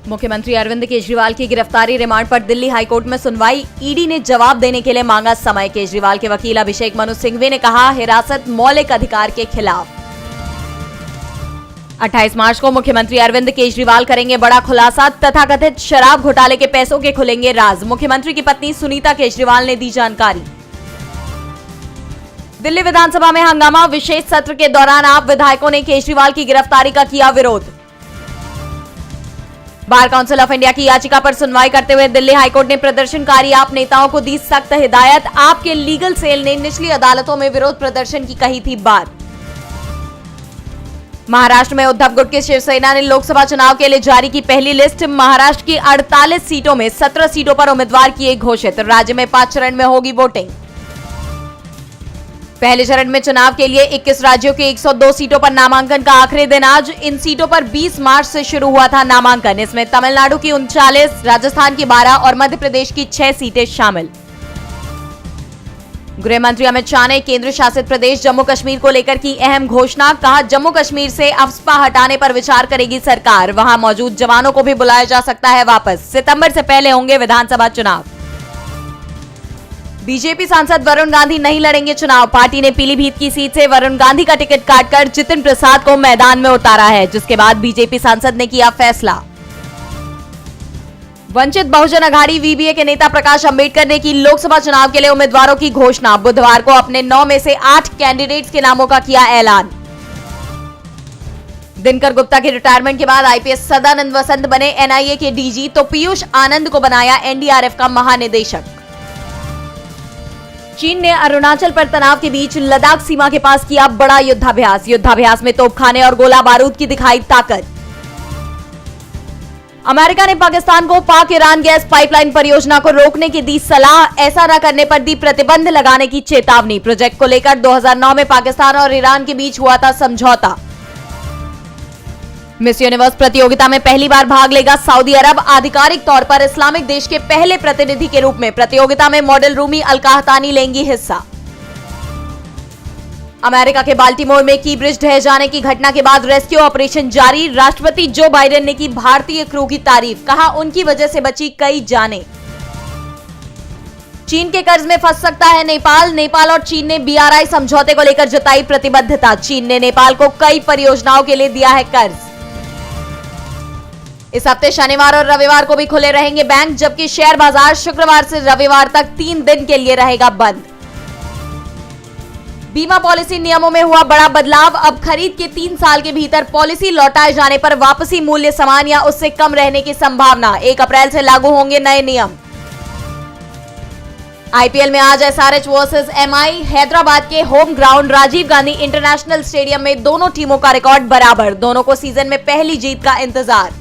मुख्यमंत्री अरविंद केजरीवाल की गिरफ्तारी रिमांड पर दिल्ली हाईकोर्ट में सुनवाई। ईडी ने जवाब देने के लिए मांगा समय। केजरीवाल के वकील अभिषेक मनु सिंघवी ने कहा, हिरासत मौलिक अधिकार के खिलाफ। 28 मार्च को मुख्यमंत्री अरविंद केजरीवाल करेंगे बड़ा खुलासा। तथाकथित शराब घोटाले के पैसों के खुलेंगे राज। मुख्यमंत्री की पत्नी सुनीता केजरीवाल ने दी जानकारी। दिल्ली विधानसभा में हंगामा। विशेष सत्र के दौरान आप विधायकों ने केजरीवाल की गिरफ्तारी का किया विरोध। बार काउंसिल ऑफ इंडिया की याचिका पर सुनवाई करते हुए दिल्ली हाईकोर्ट ने प्रदर्शनकारी आप नेताओं को दी सख्त हिदायत। आपके लीगल सेल ने निचली अदालतों में विरोध प्रदर्शन की कही थी बात। महाराष्ट्र में उद्धव गुट की शिवसेना ने लोकसभा चुनाव के लिए जारी की पहली लिस्ट। महाराष्ट्र की 48 सीटों में 17 सीटों पर उम्मीदवार किए घोषित। राज्य में 5 चरण में होगी वोटिंग। पहले चरण में चुनाव के लिए 21 राज्यों के 102 सीटों पर नामांकन का आखिरी दिन आज। इन सीटों पर 20 मार्च से शुरू हुआ था नामांकन। इसमें तमिलनाडु की 39, राजस्थान की 12 और मध्य प्रदेश की 6 सीटें शामिल। गृह मंत्री अमित शाह ने केंद्र शासित प्रदेश जम्मू कश्मीर को लेकर की अहम घोषणा। कहा, जम्मू कश्मीर से अफस्पा हटाने पर विचार करेगी सरकार। वहां मौजूद जवानों को भी बुलाया जा सकता है वापस। सितंबर से पहले होंगे विधानसभा चुनाव। बीजेपी सांसद वरुण गांधी नहीं लड़ेंगे चुनाव। पार्टी ने पीलीभीत की सीट से वरुण गांधी का टिकट काटकर जितिन प्रसाद को मैदान में उतारा है, जिसके बाद बीजेपी सांसद ने किया फैसला। वंचित बहुजन अघाड़ी वीबीए के नेता प्रकाश अंबेडकर ने की लोकसभा चुनाव के लिए उम्मीदवारों की घोषणा। बुधवार को अपने 9 में से 8 कैंडिडेट्स के नामों का किया ऐलान। दिनकर गुप्ता के रिटायरमेंट के बाद आईपीएस सदानंद वसंत बने एनआईए के डीजी, तो पीयूष आनंद को बनाया एनडीआरएफ का महानिदेशक। चीन ने अरुणाचल पर तनाव के बीच लद्दाख सीमा के पास किया बड़ा युद्धाभ्यास। युद्धाभ्यास में तोपखाने और गोला बारूद की दिखाई ताकत। अमेरिका ने पाकिस्तान को पाक ईरान गैस पाइपलाइन परियोजना को रोकने की दी सलाह। ऐसा न करने पर दी प्रतिबंध लगाने की चेतावनी। प्रोजेक्ट को लेकर 2009 में पाकिस्तान और ईरान के बीच हुआ था समझौता। मिस यूनिवर्स प्रतियोगिता में पहली बार भाग लेगा सऊदी अरब। आधिकारिक तौर पर इस्लामिक देश के पहले प्रतिनिधि के रूप में प्रतियोगिता में मॉडल रूमी अलकाहतानी लेंगी हिस्सा। अमेरिका के बाल्टीमोर में की ब्रिज ढह जाने की घटना के बाद रेस्क्यू ऑपरेशन जारी। राष्ट्रपति जो बाइडेन ने की भारतीय क्रू की तारीफ। कहा, उनकी वजह से बची कई जानें। चीन के कर्ज में फंस सकता है नेपाल। नेपाल और चीन ने बीआरआई समझौते को लेकर जताई प्रतिबद्धता। चीन ने नेपाल को कई परियोजनाओं के लिए दिया है कर्ज। इस हफ्ते शनिवार और रविवार को भी खुले रहेंगे बैंक, जबकि शेयर बाजार शुक्रवार से रविवार तक 3 दिन के लिए रहेगा बंद। बीमा पॉलिसी नियमों में हुआ बड़ा बदलाव। अब खरीद के 3 साल के भीतर पॉलिसी लौटाए जाने पर वापसी मूल्य समान या उससे कम रहने की संभावना। 1 अप्रैल से लागू होंगे नए नियम। आईपीएल में आज एसआरएच वर्सेस एमआई। हैदराबाद के home ground Rajiv Gandhi international stadium में दोनों टीमों का रिकॉर्ड बराबर। दोनों को सीजन में पहली जीत का इंतजार।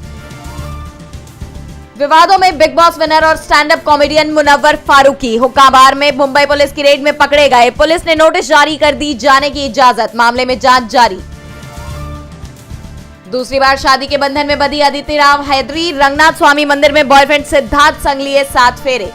विवादों में बिग बॉस विनर और stand up comedian Munawar Faruqui hookah bar में मुंबई पुलिस की रेड में पकड़े गए। पुलिस ने नोटिस जारी कर दी जाने की इजाजत। मामले में जांच जारी। दूसरी बार शादी के बंधन में बंधी अदिति राव हैदरी। रंगनाथ स्वामी मंदिर में बॉयफ्रेंड सिद्धार्थ संग लिए 7 फेरे।